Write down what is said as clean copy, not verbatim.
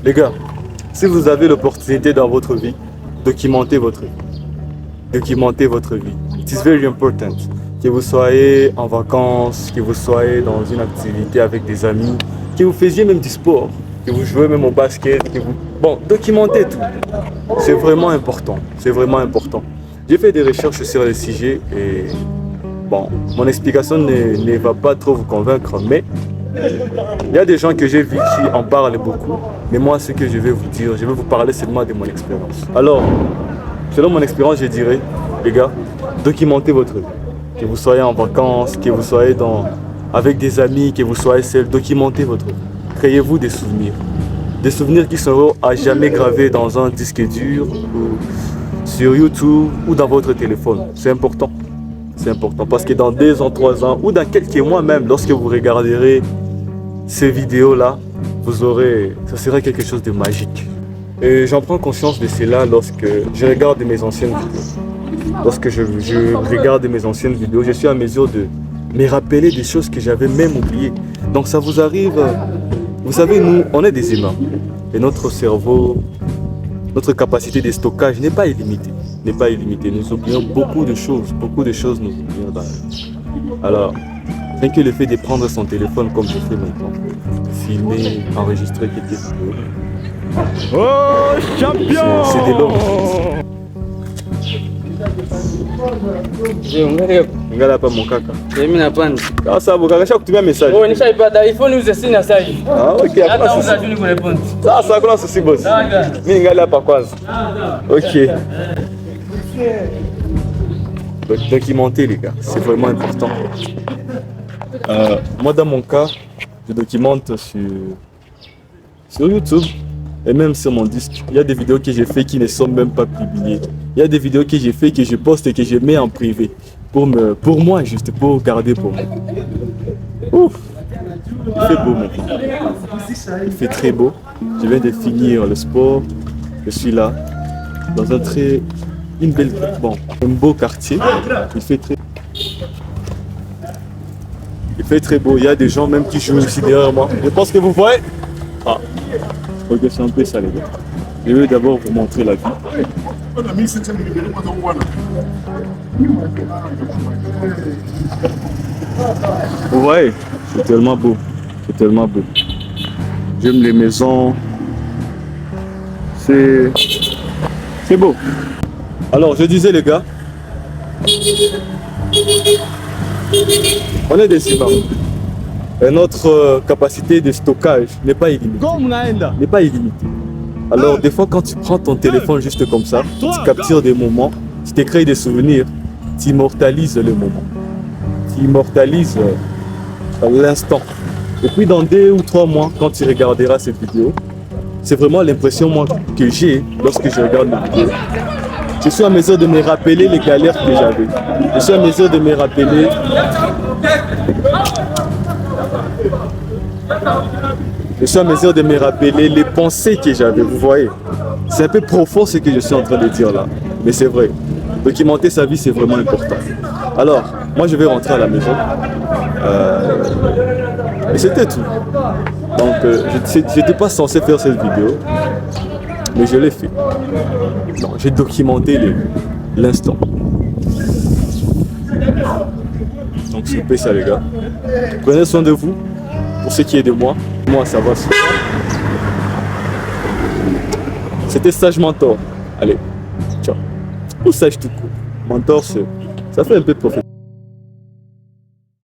Les gars, si vous avez l'opportunité dans votre vie, documentez votre vie. Documentez votre vie. It is very important. Que vous soyez en vacances, que vous soyez dans une activité avec des amis, que vous faisiez même du sport, que vous jouez même au basket, Bon, documentez tout. C'est vraiment important. C'est vraiment important. J'ai fait des recherches sur le sujet et bon, mon explication ne va pas trop vous convaincre, mais il y a des gens que j'ai vus qui en parlent beaucoup. Mais moi, ce que je vais vous dire, je vais vous parler seulement de mon expérience. Alors, selon mon expérience, je dirais, les gars, documentez votre vie. Que vous soyez en vacances, que vous soyez avec des amis, que vous soyez seul, documentez votre vie. Créez-vous des souvenirs. Des souvenirs qui seront à jamais gravés dans un disque dur, ou sur YouTube, ou dans votre téléphone. C'est important. C'est important parce que dans 2 ans, 3 ans, ou dans quelques mois même, lorsque vous regarderez ces vidéos-là, ça sera quelque chose de magique. Et j'en prends conscience de cela lorsque je regarde mes anciennes vidéos. Lorsque je regarde mes anciennes vidéos, je suis à mesure de me rappeler des choses que j'avais même oubliées. Donc ça vous arrive, vous savez, nous, on est des humains. Et notre cerveau, notre capacité de stockage n'est pas illimitée. Nous oublions beaucoup de choses nous oublions dans la vie. Alors, rien que le fait de prendre son téléphone comme je fais maintenant, filmer, enregistrer quelques vidéos. Oh, champion! C'est de l'homme. Ngala hapa mokaka. Mimi napanda. Sasa bokaka shaka kutumia message. Oh, nishaipata iPhone uze sina sasa hivi. Ah, okay. Hata usajuni kule point. Sasa kuna sisi boss. Mimi ngala hapa kwanza. OK. Documenter les gars, c'est vraiment important. Moi dans mon cas, je documente sur YouTube et même sur mon disque. Il y a des vidéos que j'ai fait qui ne sont même pas publiées. Il y a des vidéos que j'ai fait que je poste et que je mets en privé pour moi, juste pour garder pour moi. Ouf, il fait beau maintenant. Il fait très beau. Je viens de finir le sport. Je suis là dans un beau quartier. Il fait très beau. Il y a des gens même qui jouent ici derrière moi. Je pense que vous voyez. Ah, regardez, c'est un peu ça les gars. Je vais d'abord vous montrer la vie. Vous voyez, c'est tellement beau. C'est tellement beau. J'aime les maisons. C'est beau. Alors, je disais les gars, on est des humains. Et notre capacité de stockage n'est pas illimitée. Alors, des fois, quand tu prends ton téléphone juste comme ça, tu captures des moments, tu te crées des souvenirs, tu immortalises le moment. Tu immortalises l'instant. Et puis, dans 2 ou 3 mois, quand tu regarderas cette vidéo, c'est vraiment l'impression moi que j'ai lorsque je regarde mes vidéos. Je suis à mesure de me rappeler les galères que j'avais. Je suis à mesure de me rappeler les pensées que j'avais, vous voyez. C'est un peu profond ce que je suis en train de dire là, mais c'est vrai. Documenter sa vie, c'est vraiment important. Alors, moi je vais rentrer à la maison. Et c'était tout. Donc, je n'étais pas censé faire cette vidéo, mais je l'ai fait. Non, j'ai documenté l'instant. Donc, c'est ça les gars. Prenez soin de vous. Pour ce qui est de moi, ça va. C'était Sage Mentor. Allez, ciao. Ou Sage tout court. Mentor, ça fait un peu de professeur.